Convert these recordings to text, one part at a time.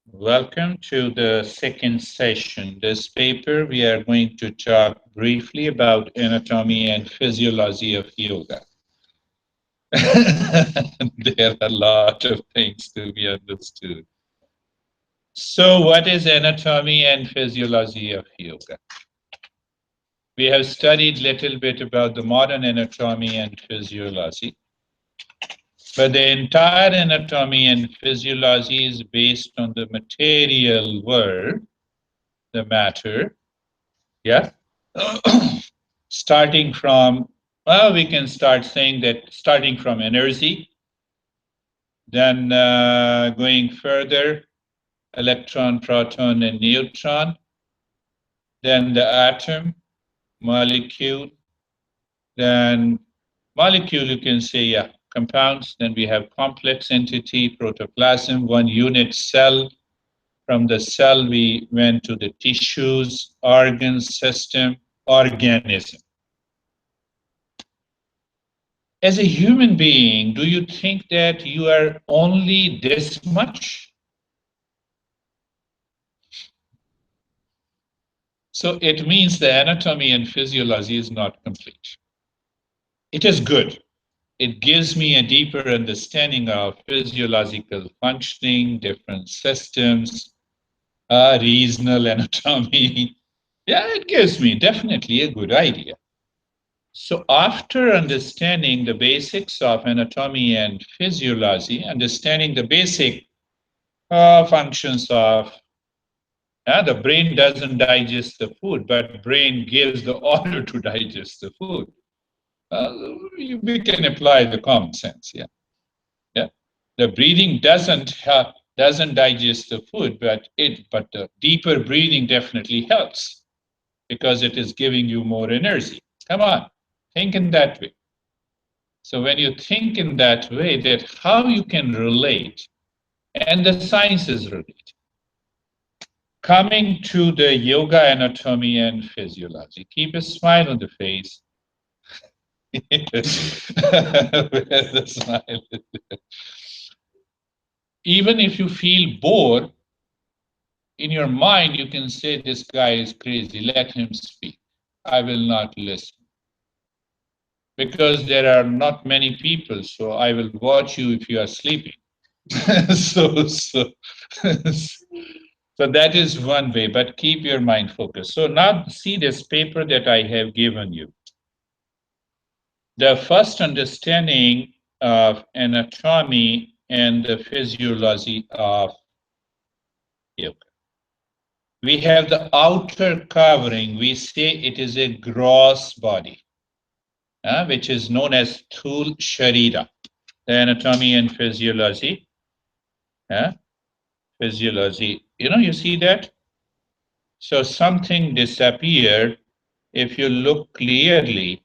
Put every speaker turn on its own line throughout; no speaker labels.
Welcome to the second session. This paper, we are going to talk briefly about anatomy and physiology of yoga. There are a lot of things to be understood. So, what is anatomy and physiology of yoga? We have studied little bit about the modern anatomy and physiology, but the entire anatomy and physiology is based on the material world, the matter, yeah. Starting from, well, we can start saying that starting from energy, then going further, electron, proton, and neutron, then the atom, molecule, then molecule, you can say, yeah, compounds, then we have complex entity, protoplasm, one unit cell. From the cell, we went to the tissues, organs, system, organism. As a human being, do you think that you are only this much? So it means the anatomy and physiology is not complete. It is good. It gives me a deeper understanding of physiological functioning, different systems, regional anatomy. Yeah, it gives me definitely a good idea. So after understanding the basics of anatomy and physiology, understanding the basic functions of the brain doesn't digest the food, but brain gives the order to digest the food. Uh, we can apply the common sense. Yeah, yeah. The breathing doesn't digest the food, but the deeper breathing definitely helps because it is giving you more energy. Come on, think in that way. So when you think in that way, that how you can relate, and the sciences relate. Coming to the yoga anatomy and physiology, keep a smile on the face. Where the smile is. Even if you feel bored in your mind, you can say, this guy is crazy, let him speak. I will not listen. Because there are not many people, so I will watch you if you are sleeping. so, so, so that is one way, but keep your mind focused. So now see this paper that I have given you. The first understanding of anatomy and the physiology of yoga. We have the outer covering. We say it is a gross body, which is known as Thul Sharira. The anatomy and physiology. Physiology. You see that? So something disappeared. If you look clearly,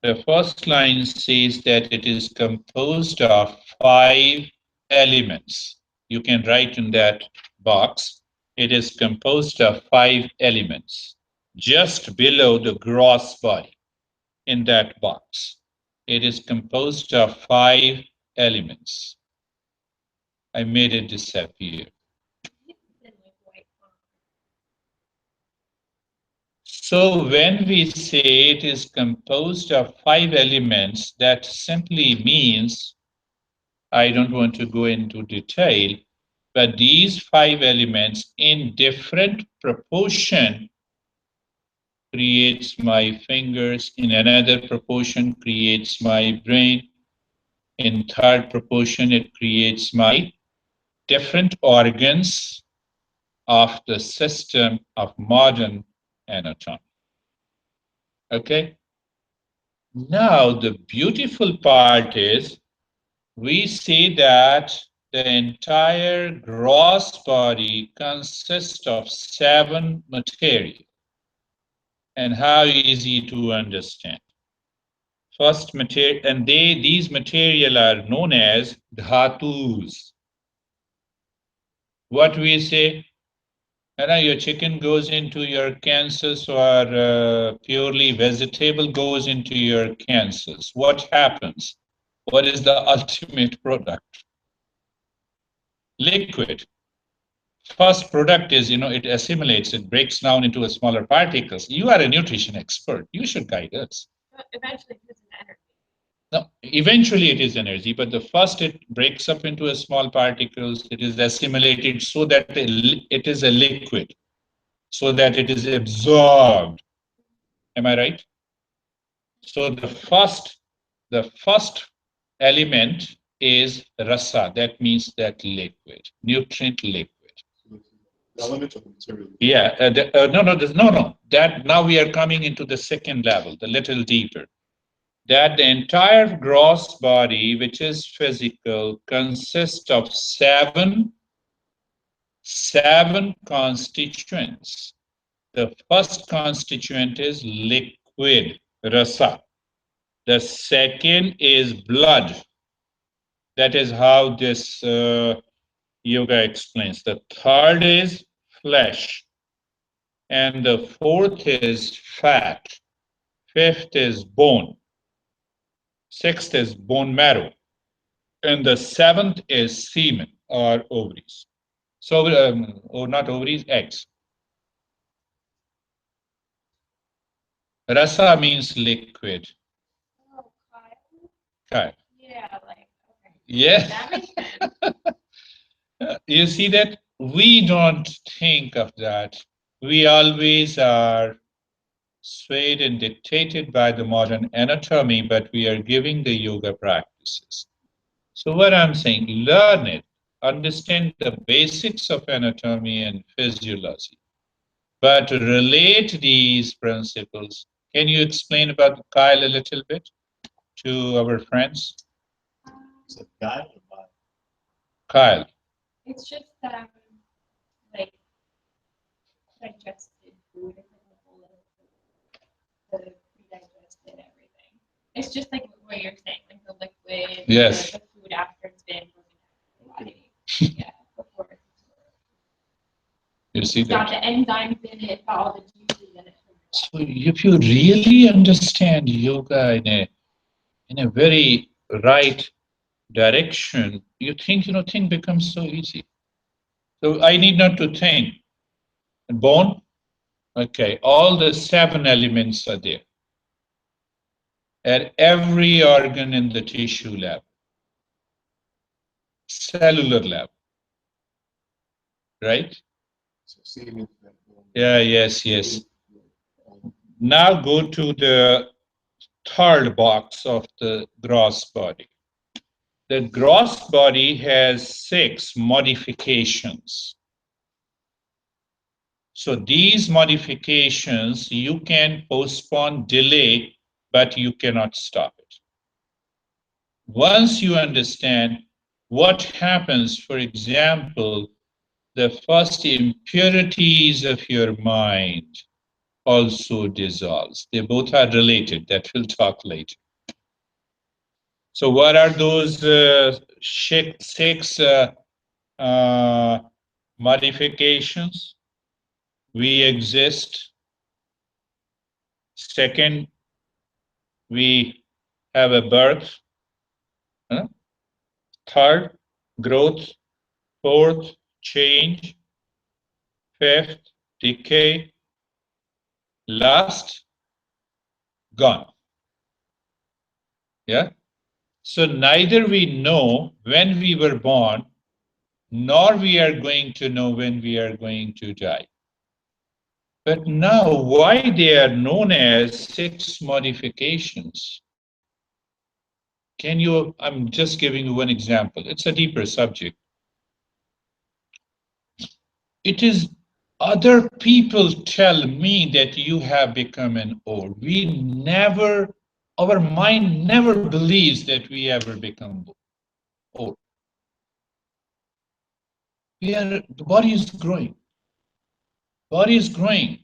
the first line says that it is composed of 5 elements. You can write in that box, it is composed of 5 elements, just below the gross body in that box. It is composed of 5 elements. I made it disappear. So when we say it is composed of 5 elements, that simply means, I don't want to go into detail, but these 5 elements in different proportion creates my fingers, in another proportion creates my brain, in third proportion it creates my different organs of the system of modern anatomy. Okay? Now the beautiful part is we see that the entire gross body consists of 7 material. And how easy to understand. First material, and these material are known as dhatus. What we say, your chicken goes into your cancers, or purely vegetable goes into your cancers. What happens? What is the ultimate product? Liquid. first product is, it assimilates, it breaks down into a smaller particles. You are a nutrition expert. You should guide us.
Eventually, this is energy.
No, eventually it is energy, but the first it breaks up into a small particles. It is assimilated so that it is a liquid, so that it is absorbed. Am I right? So the first element is rasa. That means that liquid, nutrient liquid.
Element of the material.
Yeah. No. That now we are coming into the second level, the little deeper. That the entire gross body, which is physical, consists of seven constituents. The first constituent is liquid, rasa. The second is blood. That is how this yoga explains. The third is flesh. And the fourth is fat. Fifth is bone. Sixth is bone marrow. And the seventh is semen or ovaries. So, or not ovaries, eggs. Rasa means liquid.
Oh, Kyle.
Kyle.
Yeah, like, okay.
Yeah.
That makes sense.
You see that we don't think of that. We always are swayed and dictated by the modern anatomy, but we are giving the yoga practices. So, what I'm saying, learn it, understand the basics of anatomy and physiology, but relate these principles. Can you explain about Kyle a little bit to our friends?
Is it guy or body?
Kyle.
It's just like digested food, like the whole the pre-digested everything. It's just like what you're saying, like the liquid,
Yes.
the food after it's been broken down in the body. Yeah, before
You see
it's got
that?
the enzymes in it, got all the juices in it.
So if you really understand yoga in a very right direction, you think, thing becomes so easy. So I need not to think. Bone, okay, all the seven elements are there at every organ in the tissue level, cellular level, right?
So semen, fat, bone.
Yeah, yes. Now go to the third box of the gross body. The gross body has 6 modifications. So these modifications you can postpone, delay, but you cannot stop it. Once you understand what happens, for example, the first impurities of your mind also dissolves. They both are related. That we'll talk later. So what are those six uh, modifications? We exist. Second, we have a birth. Huh? Third, growth. Fourth, change. Fifth, decay. Last, gone. Yeah. So neither we know when we were born, nor we are going to know when we are going to die. But now, why they are known as 6 modifications? I'm just giving you one example. It's a deeper subject. It is other people tell me that you have become an old. Our mind never believes that we ever become old. The body is growing. Body is growing.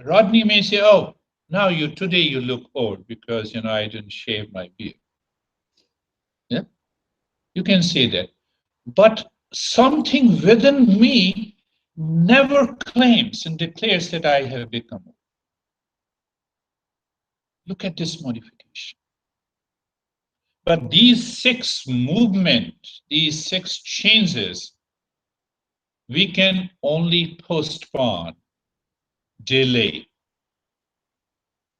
Rodney may say, "Oh, now today you look old because I didn't shave my beard." Yeah, you can say that. But something within me never claims and declares that I have become old. Look at this modification. But these 6 movements, these 6 changes, We can only postpone, delay,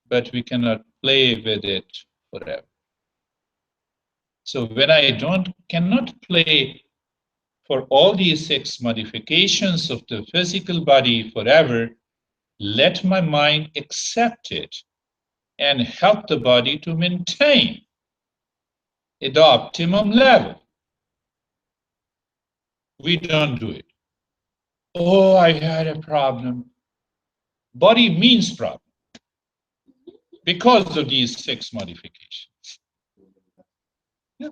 but we cannot play with it forever. So when I cannot play for all these 6 modifications of the physical body forever, let my mind accept it and help the body to maintain at the optimum level. We don't do it. Oh, I had a problem. Body means problem because of these 6 modifications. Yeah.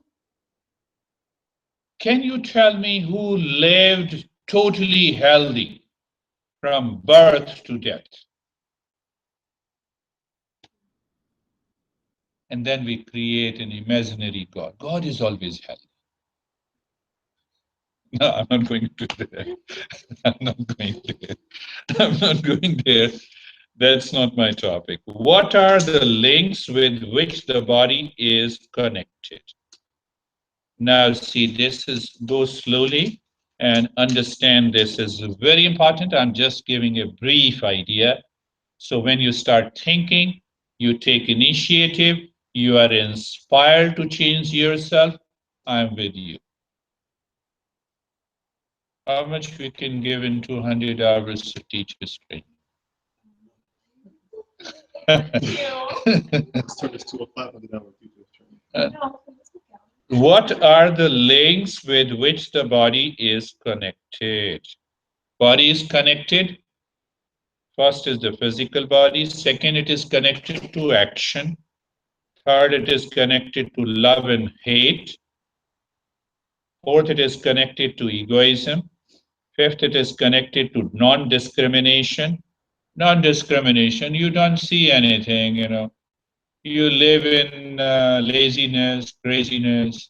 Can you tell me who lived totally healthy from birth to death? And then we create an imaginary God. God is always healthy. No, I'm not going to there. I'm not going there. I'm not going there. That's not my topic. What are the links with which the body is connected? Now, see, this is go slowly and understand this is very important. I'm just giving a brief idea. So when you start thinking, you take initiative, you are inspired to change yourself, I'm with you. How much we can give in 200 hours to teach this training?
Let's turn this to a 500-hour teacher's training.
What are the links with which the body is connected? Body is connected. First is the physical body. Second, it is connected to action. Third, it is connected to love and hate. Fourth, it is connected to egoism. Fifth, it is connected to non-discrimination. Non-discrimination, you don't see anything, You live in laziness, craziness,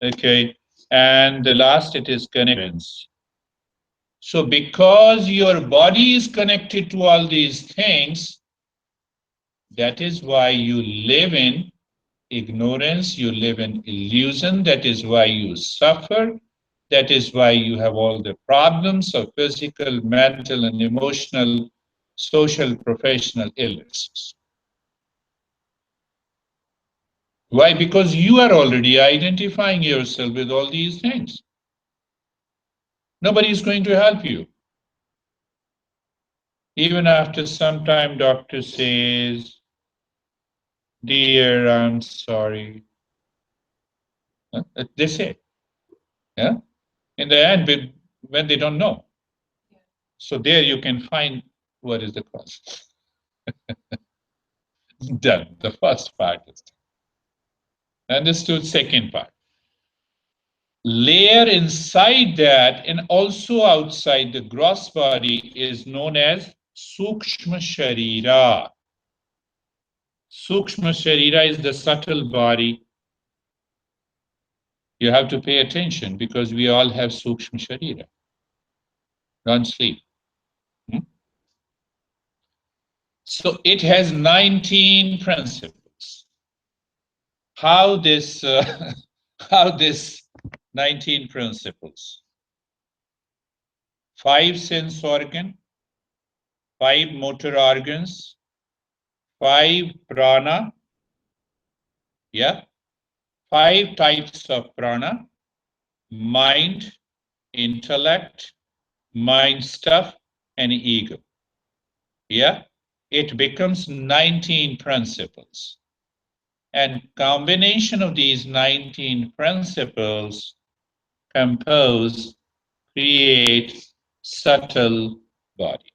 Okay. And the last, it is connections. So because your body is connected to all these things, that is why you live in ignorance, you live in illusion, that is why you suffer, that is why you have all the problems of physical, mental, and emotional, social, professional illnesses. Why? Because you are already identifying yourself with all these things. Nobody is going to help you. Even after some time, doctor says, dear, I'm sorry. They say, yeah. In the end, when they don't know. So there you can find what is the cause. Done. The first part is done. Understood. Second part. Layer inside that and also outside the gross body is known as Sukshma Sharira. Sukshma Sharira is the subtle body. You have to pay attention because we all have Sukshma Sharira. Don't sleep. So it has 19 principles. How this 19 principles? 5 sense organ, 5 motor organs, 5 prana, yeah, 5 types of prana, mind, intellect, mind stuff, and ego. Yeah, it becomes 19 principles. And combination of these 19 principles create subtle body.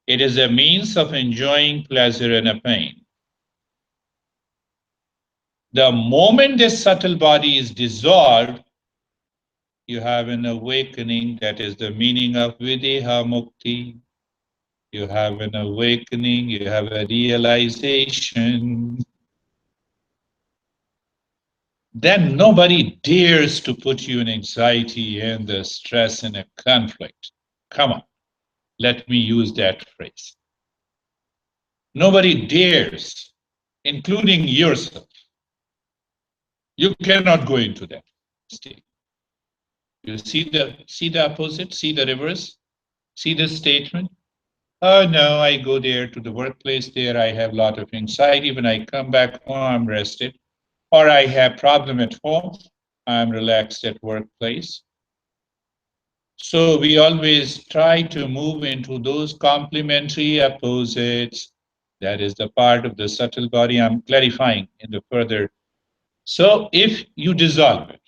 It is a means of enjoying pleasure and a pain. The moment this subtle body is dissolved, you have an awakening. That is the meaning of Videha Mukti. You have an awakening, you have a realization. Then nobody dares to put you in anxiety and the stress and a conflict. Come on, let me use that phrase. Nobody dares, including yourself. You cannot go into that state. You see the opposite, see the reverse, see this statement. Oh no, I go there to the workplace there, I have a lot of anxiety. When I come back home, I'm rested. Or I have problem at home, I'm relaxed at workplace. So we always try to move into those complementary opposites. That is the part of the subtle body I'm clarifying in the further. So if you dissolve it,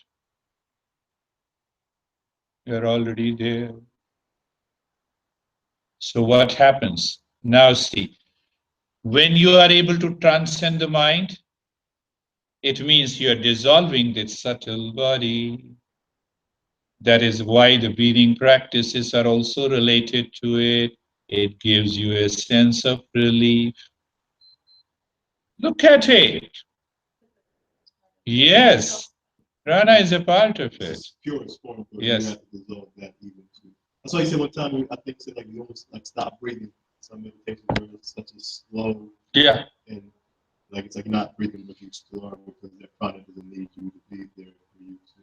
you're already there. So what happens? Now see, when you are able to transcend the mind, it means you are dissolving this subtle body. That is why the breathing practices are also related to it. It gives you a sense of relief. Look at it. Yes, prana is a part of it.
It's purest form, but
Yes.
you have to dissolve that even too. That's why you said one time, I think said like you almost like stop breathing. Some meditation where it's such a slow
Yeah.
and like it's like you're not breathing, but you still are because that prana doesn't need you to be there for you to.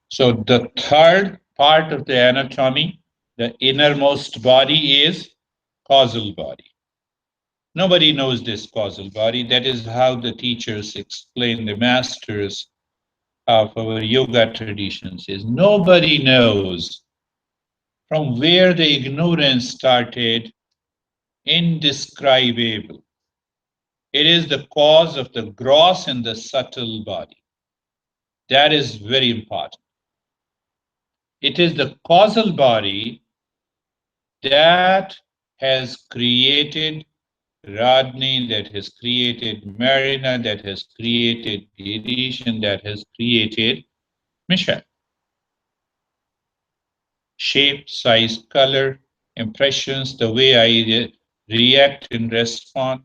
So the third part of the anatomy, the innermost body, is causal body. Nobody knows this causal body. That is how the teachers explain, the masters of our yoga traditions, is nobody knows from where the ignorance started, indescribable. It is the cause of the gross and the subtle body. That is very important. It is the causal body that has created Rodney, that has created Marina, that has created Girish, and that has created Michelle. Shape, size, color, impressions, the way I react and respond,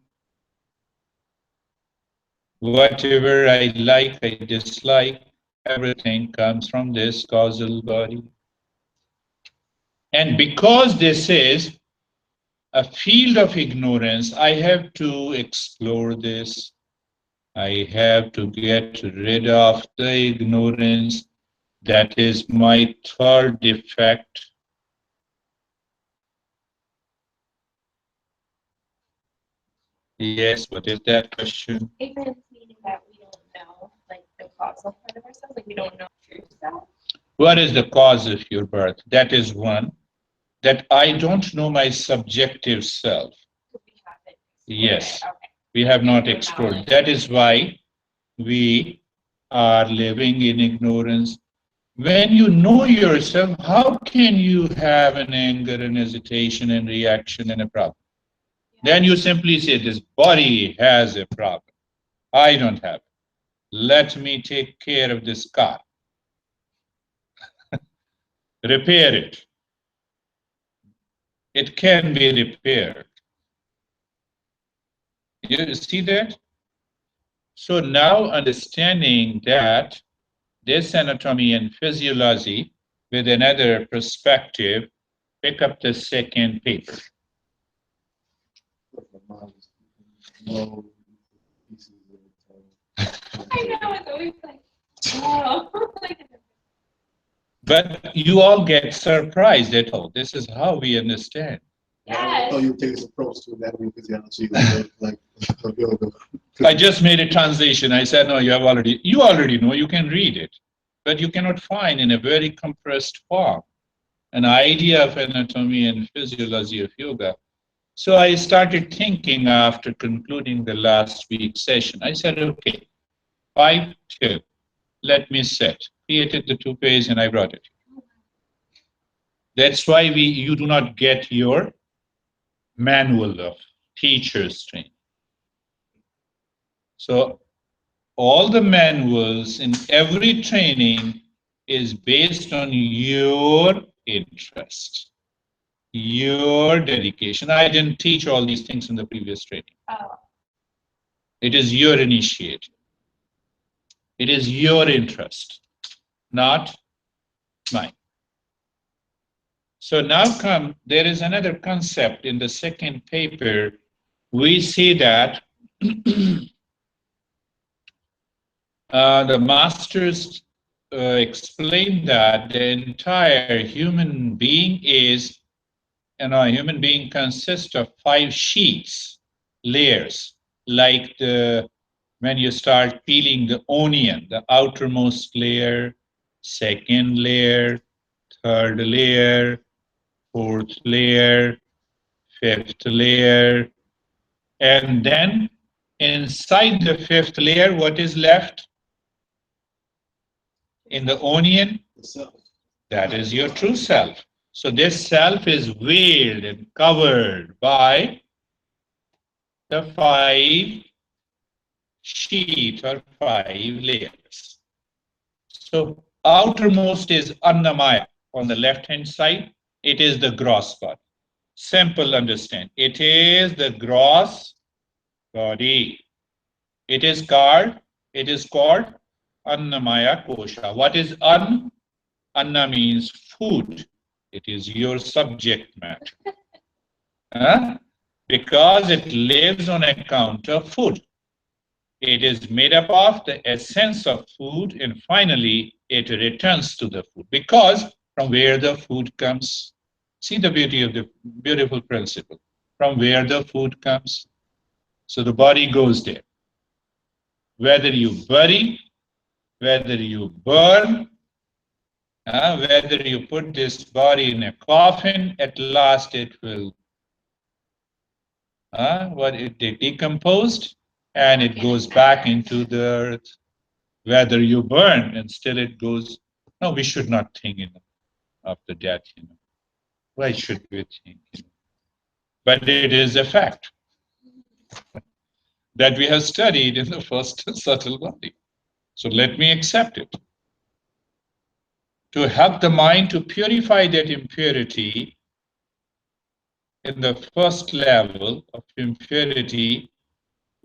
whatever I like, I dislike, everything comes from this causal body. And because this is a field of ignorance, I have to explore this. I have to get rid of the ignorance. That is my third defect. Yes, what is that question?
Ignorance meaning that we don't know, like the causal part of ourselves, like we don't know true self.
What is the cause of your birth? That is one. That I don't know my subjective self.
We haven't.
Yes,
Okay.
we have not explored. That is why we are living in ignorance. When you know yourself, how can you have an anger and hesitation and reaction and a problem? Then you simply say, this body has a problem. I don't have it. Let me take care of this car. Repair it. It can be repaired. You see that? So now understanding that this anatomy and physiology with another perspective, pick up the second paper.
Low pieces of
I know, it's always like, oh.
But you all get surprised at all. This is how we understand.
I thought you would take this approach to anatomy and physiology, like yoga.
I just made a translation. I said, no, you already know, you can read it, but you cannot find in a very compressed form an idea of anatomy and physiology of yoga. So I started thinking after concluding the last week's session. I said, okay, 5-2, let me set. Created the 2 pages and I brought it. That's why you do not get your manual of teacher's training. So all the manuals in every training is based on your interest, your dedication. I didn't teach all these things in the previous training. It is your initiative. It is your interest, not mine. So now there is another concept in the second paper. We see that the masters explain that the entire human being is, a human being consists of 5 sheets, layers, like when you start peeling the onion, the outermost layer, second layer, third layer, fourth layer, fifth layer, and then inside the fifth layer, what is left in the onion?
The self.
That is your true self. So this self is veiled and covered by the 5 sheets or 5 layers. So outermost is Annamaya on the left-hand side. It is the gross body. Simple understand. It is the gross body. It is called Annamaya Kosha. What is Anna? Anna means food. It is your subject matter. Huh? Because it lives on account of food. It is made up of the essence of food, and finally it returns to the food. Because from where the food comes, see the beauty of the beautiful principle. From where the food comes, so the body goes there. Whether you bury, whether you burn, whether you put this body in a coffin, at last it will it decomposed and it goes back into the earth. Whether you burn and still it goes. No, we should not think of the death. Why should we think? But it is a fact that we have studied in the first subtle body. So let me accept it. To help the mind to purify that impurity in the first level of impurity,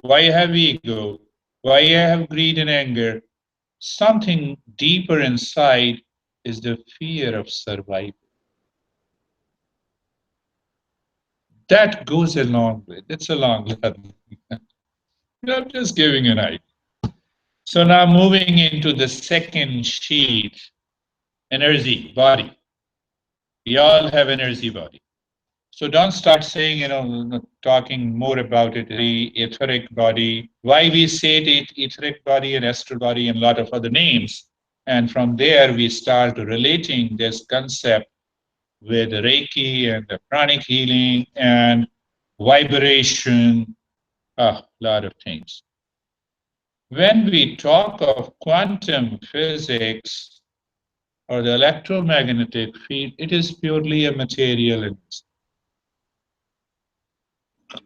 why have ego? Why have greed and anger? Something deeper inside is the fear of survival. That goes a long way. It's a long lesson. I'm just giving an idea. So now moving into the second sheet, energy, body. We all have energy body. So don't start saying, talking more about it, the etheric body. Why we say it etheric body and astral body and a lot of other names. And from there we start relating this concept with Reiki and the pranic healing and vibration, a lot of things. When we talk of quantum physics or the electromagnetic field, it is purely a material energy.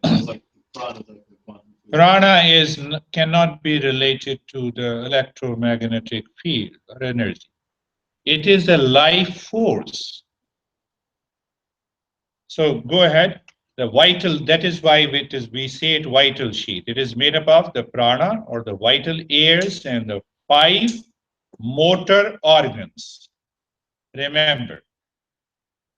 Like prana, like the quantum field.
Prana cannot be related to the electromagnetic field or energy. It is a life force. So go ahead. The vital, that is why we say it vital sheath. It is made up of the prana or the vital airs and the 5 motor organs. Remember,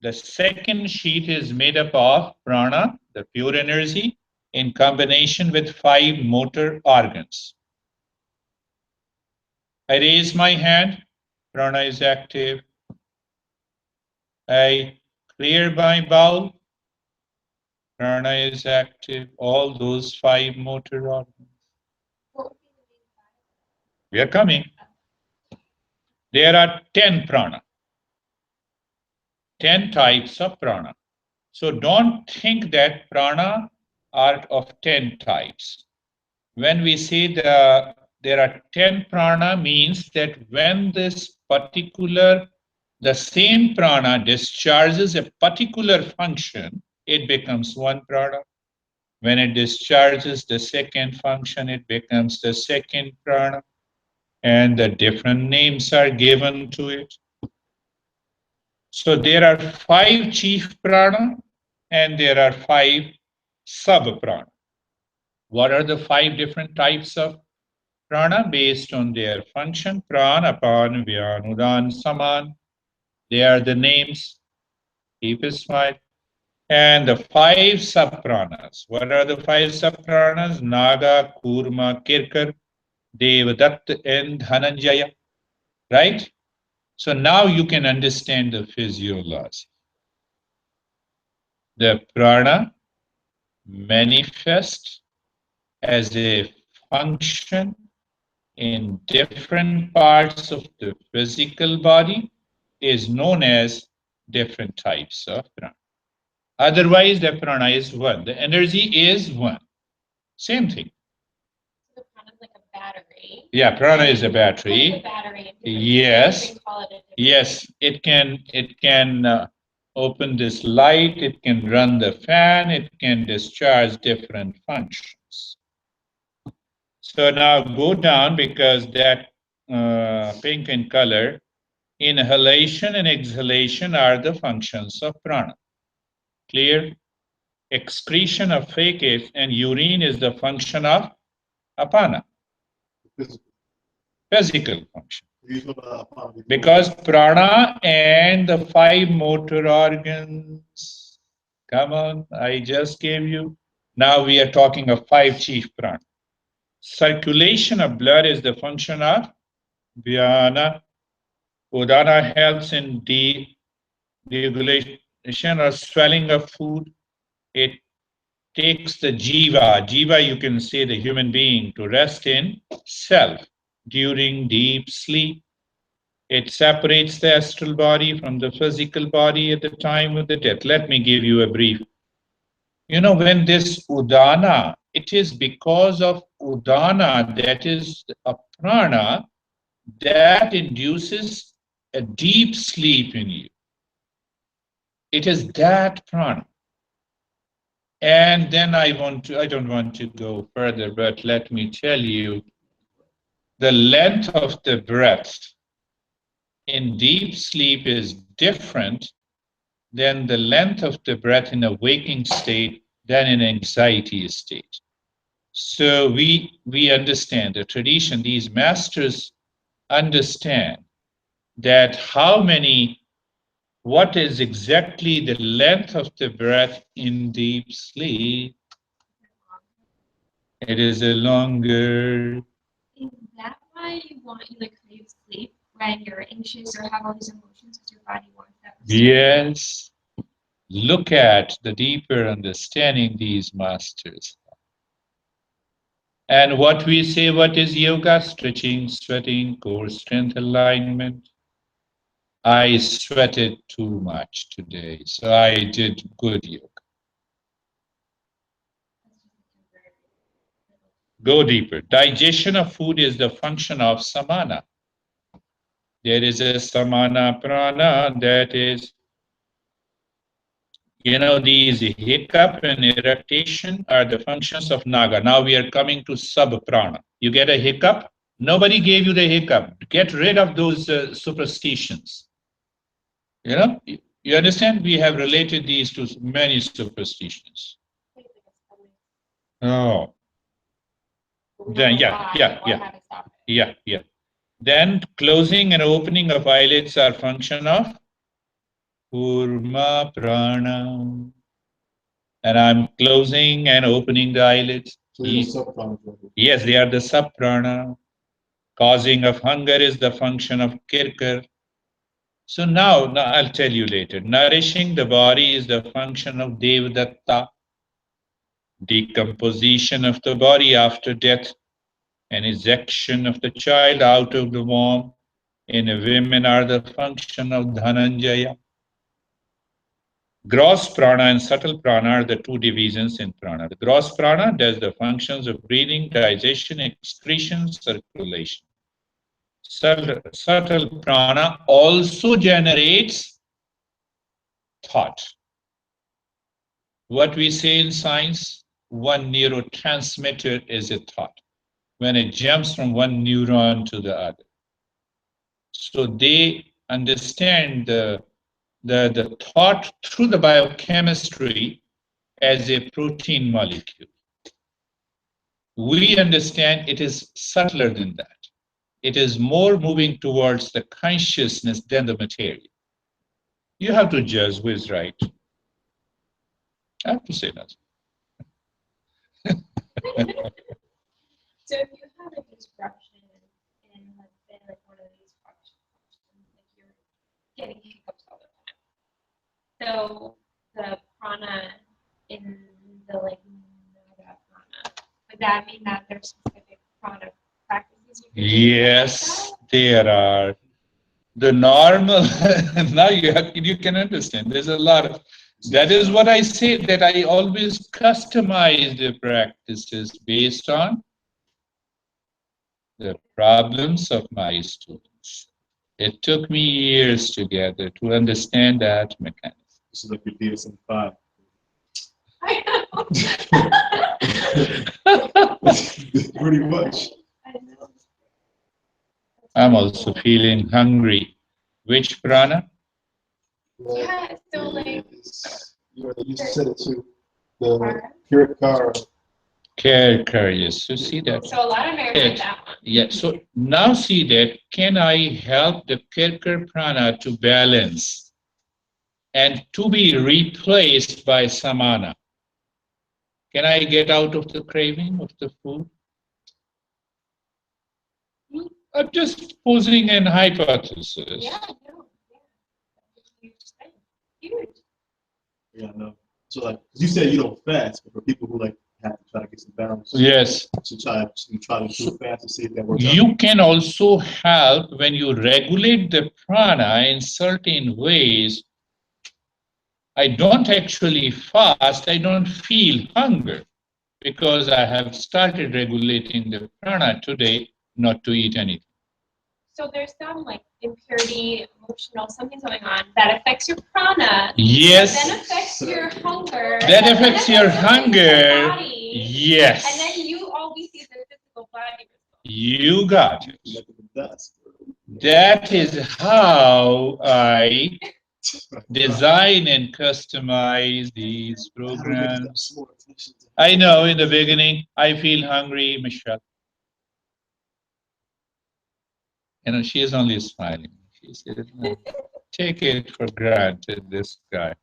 the second sheet is made up of prana, the pure energy, in combination with 5 motor organs. I raise my hand, prana is active. I clear my bowel, prana is active. All those 5 motor organs. We are coming. There are 10 prana, 10 types of prana. So don't think that prana are of 10 types. When we say there are 10 prana, means that when this particular, the same prana discharges a particular function, it becomes one prana. When it discharges the second function, it becomes the second prana. And the different names are given to it. So there are 5 chief prana and there are 5 sub prana. What are the 5 different types of prana based on their function? Prana, Apan, Vyan, Udan, Saman. They are the names. Keep a smile. And the 5 sub pranas. What are the 5 sub pranas? Naga, Kurma, Kirkar, Devadatta, and Dhananjaya. right? So now you can understand the physiology. The prana manifests as a function in different parts of the physical body is known as different types of prana. Otherwise, the prana is one. The energy is one. Same thing.
So kind of like a battery.
Yeah, prana is a
Like
battery.
a battery.
Yes.
You can call it a different
Yes, it can open this light, it can run the fan, it can discharge different functions. So now go down because that pink in color, inhalation and exhalation are the functions of prana. Clear? Excretion of feces and urine is the function of apana, physical function. Because prana and the five motor organs, come on, I just gave you. Now we are talking of five chief prana. Circulation of blood is the function of Vyana. Udana helps in deregulation or swelling of food. It takes the jiva, you can say the human being, to rest in self during deep sleep. It separates the astral body from the physical body at the time of the death. Let me give you a brief. You know, when this udana, it is because of udana, that is a prana, that induces a deep sleep in you. It is that prana. And then I don't want to go further, but let me tell you, the length of the breath in deep sleep is different than the length of the breath in a waking state than in anxiety state. So we understand the tradition, these masters understand that what is exactly the length of the breath in deep sleep. It is a longer.
Is that why you like crave sleep when you're anxious or have all these emotions because your body wants that?
Yes. Look at the deeper understanding these masters. And what we say, what is yoga? Stretching, sweating, core strength alignment. I sweated too much today, so I did good yoga. Go deeper. Digestion of food is the function of samana. There is a samana prana that is, these hiccup and irritation are the functions of naga. Now we are coming to sub prana. You get a hiccup? Nobody gave you the hiccup. Get rid of those superstitions. You understand? We have related these to many superstitions. Oh. Then yeah. Then closing and opening of eyelids are function of Kurma Prana. And I'm closing and opening the eyelids.
So
yes, they are the sub prana. Causing of hunger is the function of Kirkar. So now I'll tell you later. Nourishing the body is the function of Devadatta. Decomposition of the body after death and ejection of the child out of the womb in women are the function of Dhananjaya. Gross prana and subtle prana are the two divisions in prana. The gross prana does the functions of breathing, digestion, excretion, circulation. Subtle prana also generates thought. What we say in science, one neurotransmitter is a thought when it jumps from one neuron to the other. So they understand the thought through the biochemistry as a protein molecule. We understand it is subtler than that. It is more moving towards the consciousness than the material. You have to judge who is right. I have to say that.
So if you have a disruption in, let's say, like one of these getting hiccups all the time. So the prana in the like Nada prana, would that mean that there's specific prana practices you can do?
Yes, there are. The normal, now you can understand, there's a lot of, that is what I say, that I always customize the practices based on the problems of my students. It took me years together to understand that mechanism.
This is like your DSM-5.
I
Pretty much.
know.
I'm also feeling hungry. Which prana?
Yeah, so like
You said it too. The Kirikara.
Yes, you see that?
so a lot of Americans that one.
Yeah, so now see that, can I help the Kirkar prana to balance and to be replaced by samana? Can I get out of the craving of the food? I'm just posing an hypothesis.
Yeah, no, yeah. Huge thing. Huge.
Yeah, I know. So like, 'cause you said you don't fast, but for people who like have to try to get some balance,
Yes.
so try to do fast to see if that works out.
You can also help when you regulate the prana in certain ways. I don't actually fast, I don't feel hunger because I have started regulating the prana today not to eat anything.
So there's some like impurity, emotional, something's going on that affects your prana.
Yes.
But then affects your hunger.
That affects your hunger.
Body,
Yes.
and then you always see the physical body response.
You got it.
Like the dust.
That is how I design and customize these programs. I know in the beginning, I feel hungry, Michelle. You know, she is only smiling. She said, "No, take it for granted, this guy."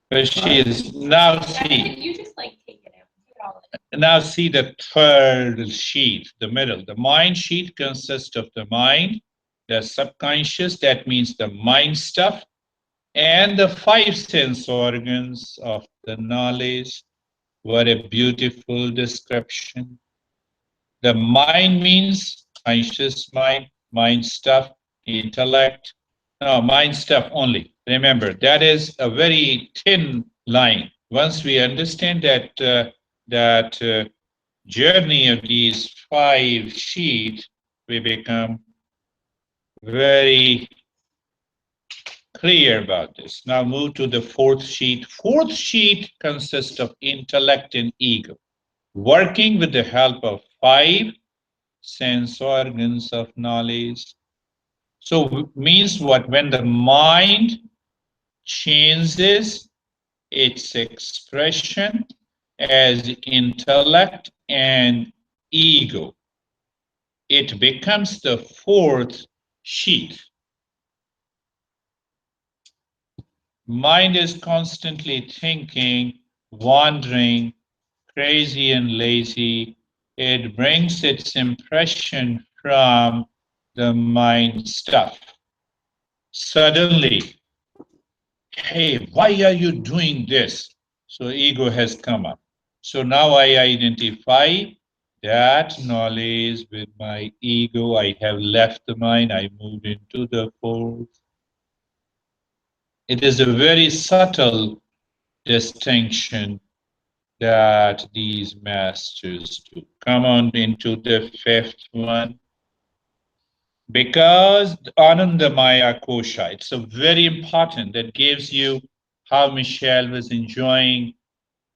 But she is now see.
You just like take it out. Take it all in.
Now see the third sheet, the middle. The mind sheet consists of the mind, the subconscious, that means the mind stuff, and the five sense organs of the knowledge. What a beautiful description. The mind means conscious mind, mind stuff, intellect. No, mind stuff only. Remember, that is a very thin line. Once we understand that journey of these five sheets, we become very clear about this. Now move to the fourth sheet. Fourth sheet consists of intellect and ego, working with the help of five sense organs of knowledge. So means what? When the mind changes its expression as intellect and ego, it becomes the fourth sheet. Mind is constantly thinking, wandering, crazy and lazy. It brings its impression from the mind stuff. Suddenly, hey, why are you doing this? So ego has come up. So now I identify that knowledge with my ego. I have left the mind, I moved into the fourth. It is a very subtle distinction that these masters do. Come on into the fifth one. Because Anandamaya Kosha, it's a very important that gives you how Michelle was enjoying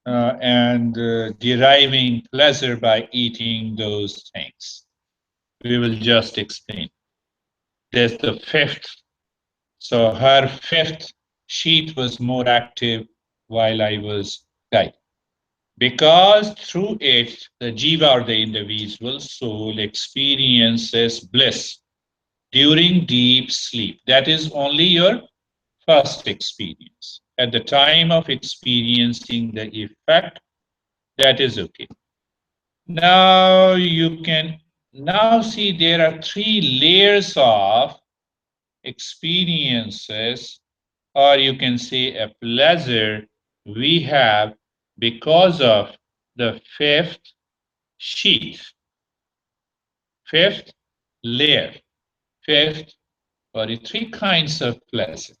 and deriving pleasure by eating those things. We will just explain. There's the fifth. So her fifth sheet was more active while I was guiding. Because through it, the jiva or the individual soul experiences bliss during deep sleep. That is only your first experience. At the time of experiencing the effect, that is okay. Now you can now see there are three layers of experiences, or you can say a pleasure we have because of the fifth sheath, fifth layer, fifth, or the three kinds of pleasure.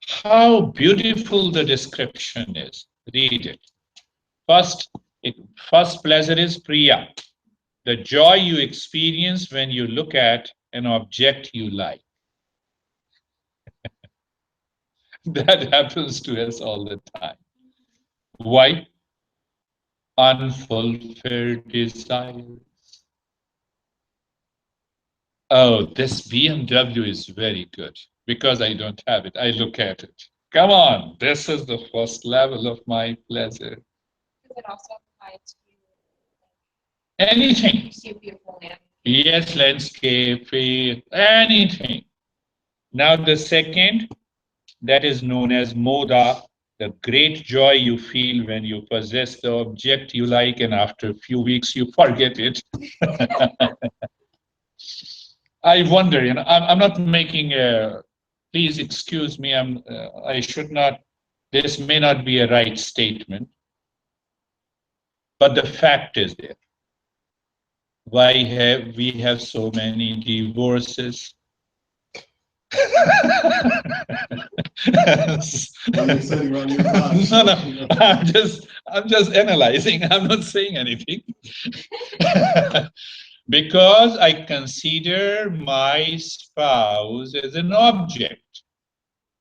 How beautiful the description is. Read it. First, first pleasure is priya, the joy you experience when you look at an object you like. That happens to us all the time. Why? Unfulfilled desires. Oh, this BMW is very good because I don't have it. I look at it. Come on, this is the first level of my pleasure.
Does it also apply to
Anything.
you see a beautiful landscape?
Yes, landscape, anything. Now the second, that is known as moda, the great joy you feel when you possess the object you like and after a few weeks you forget it. I wonder, I'm not making a, please excuse me, I should not, this may not be a right statement, but the fact is there. Why have we have so many divorces? No, I'm just analyzing. I'm not saying anything. Because I consider my spouse as an object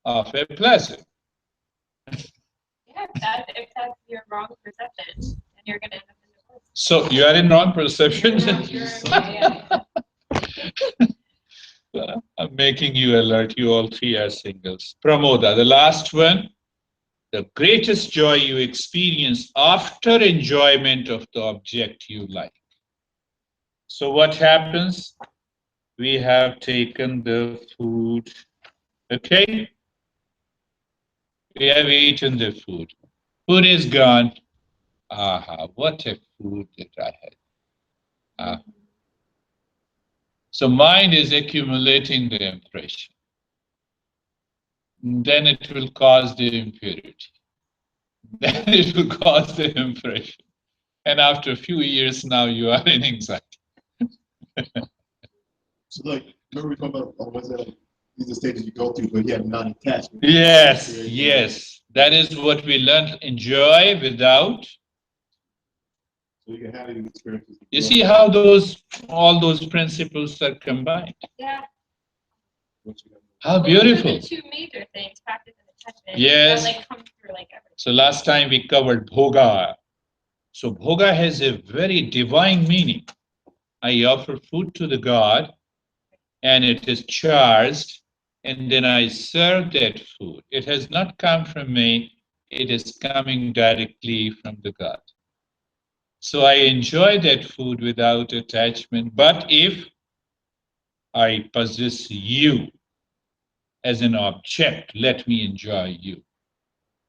of a pleasure.
Yeah, if that's your wrong perception, then you're going to end up in divorce.
So you are in wrong perception. I'm making you alert. You all three are singles. Pramoda, the last one. The greatest joy you experience after enjoyment of the object you like. So what happens? We have taken the food. Okay? We have eaten the food. Food is gone. Aha, what a food that I had. Ah. So mind is accumulating the impression. Then it will cause the impurity. Then it will cause the impression. And after a few years now you are in anxiety.
So like, remember we talking about what's that? Like, these are stages you go through, but you have non-attachment.
Yes, yes. That is what we learned. Enjoy without.
So you can have these experiences.
You see how all those principles are combined.
Yeah.
How beautiful.
Those are the two major things, practice and attachment.
Yes.
That like come through like everything.
So last time we covered bhoga. So bhoga has a very divine meaning. I offer food to the god and it is charged and then I serve that food. It has not come from me, it is coming directly from the god. So I enjoy that food without attachment. But if I possess you as an object, let me enjoy you.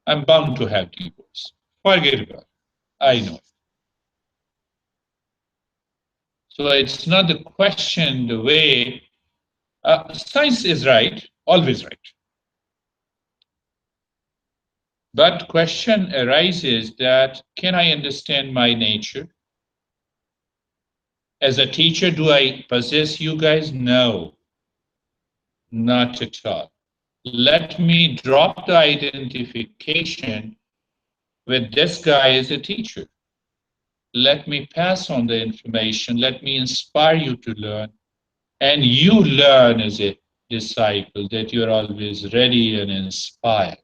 I'm bound to have divorce. Forget about it. I know. So it's not the question the way science is right, always right. But question arises that can I understand my nature? As a teacher, do I possess you guys? No, not at all. Let me drop the identification with this guy as a teacher. Let me pass on the information. Let me inspire you to learn. And you learn as a disciple that you're always ready and inspired.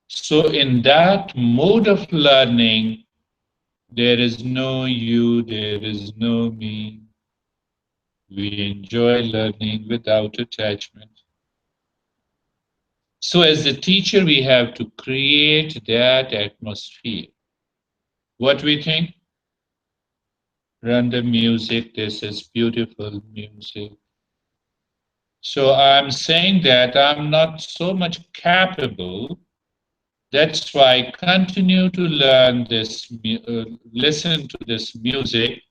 So in that mode of learning, there is no you, there is no me. We enjoy learning without attachment. So as a teacher, we have to create that atmosphere. What we think? Run the music, this is beautiful music. So I'm saying that I'm not so much capable. That's why I continue to learn this, listen to this music,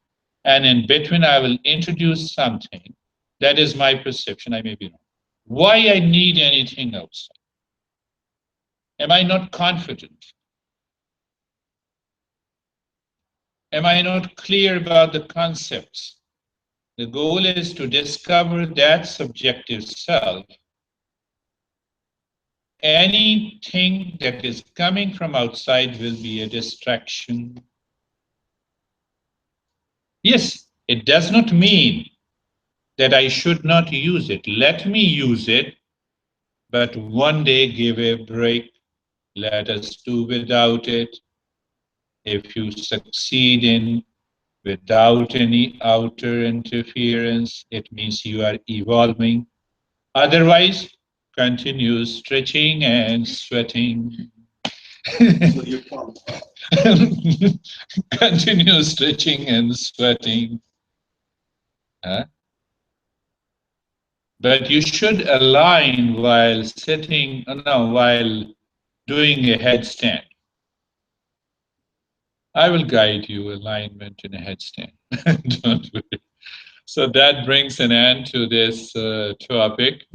and in between I will introduce something That is my perception. I may be wrong. Why I need anything outside? Am I not confident? Am I not clear about the concepts? The goal is to discover that subjective self. Anything that is coming from outside will be a distraction. Yes, it does not mean that I should not use it. Let me use it, but one day give a break. Let us do without it. If you succeed in without any outer interference, it means you are evolving. Otherwise, continue stretching and sweating.
So you're qualified.
Continue stretching and sweating. Huh? But you should align while sitting, no, while doing a headstand. I will guide you alignment in a headstand. Don't worry. So that brings an end to this topic.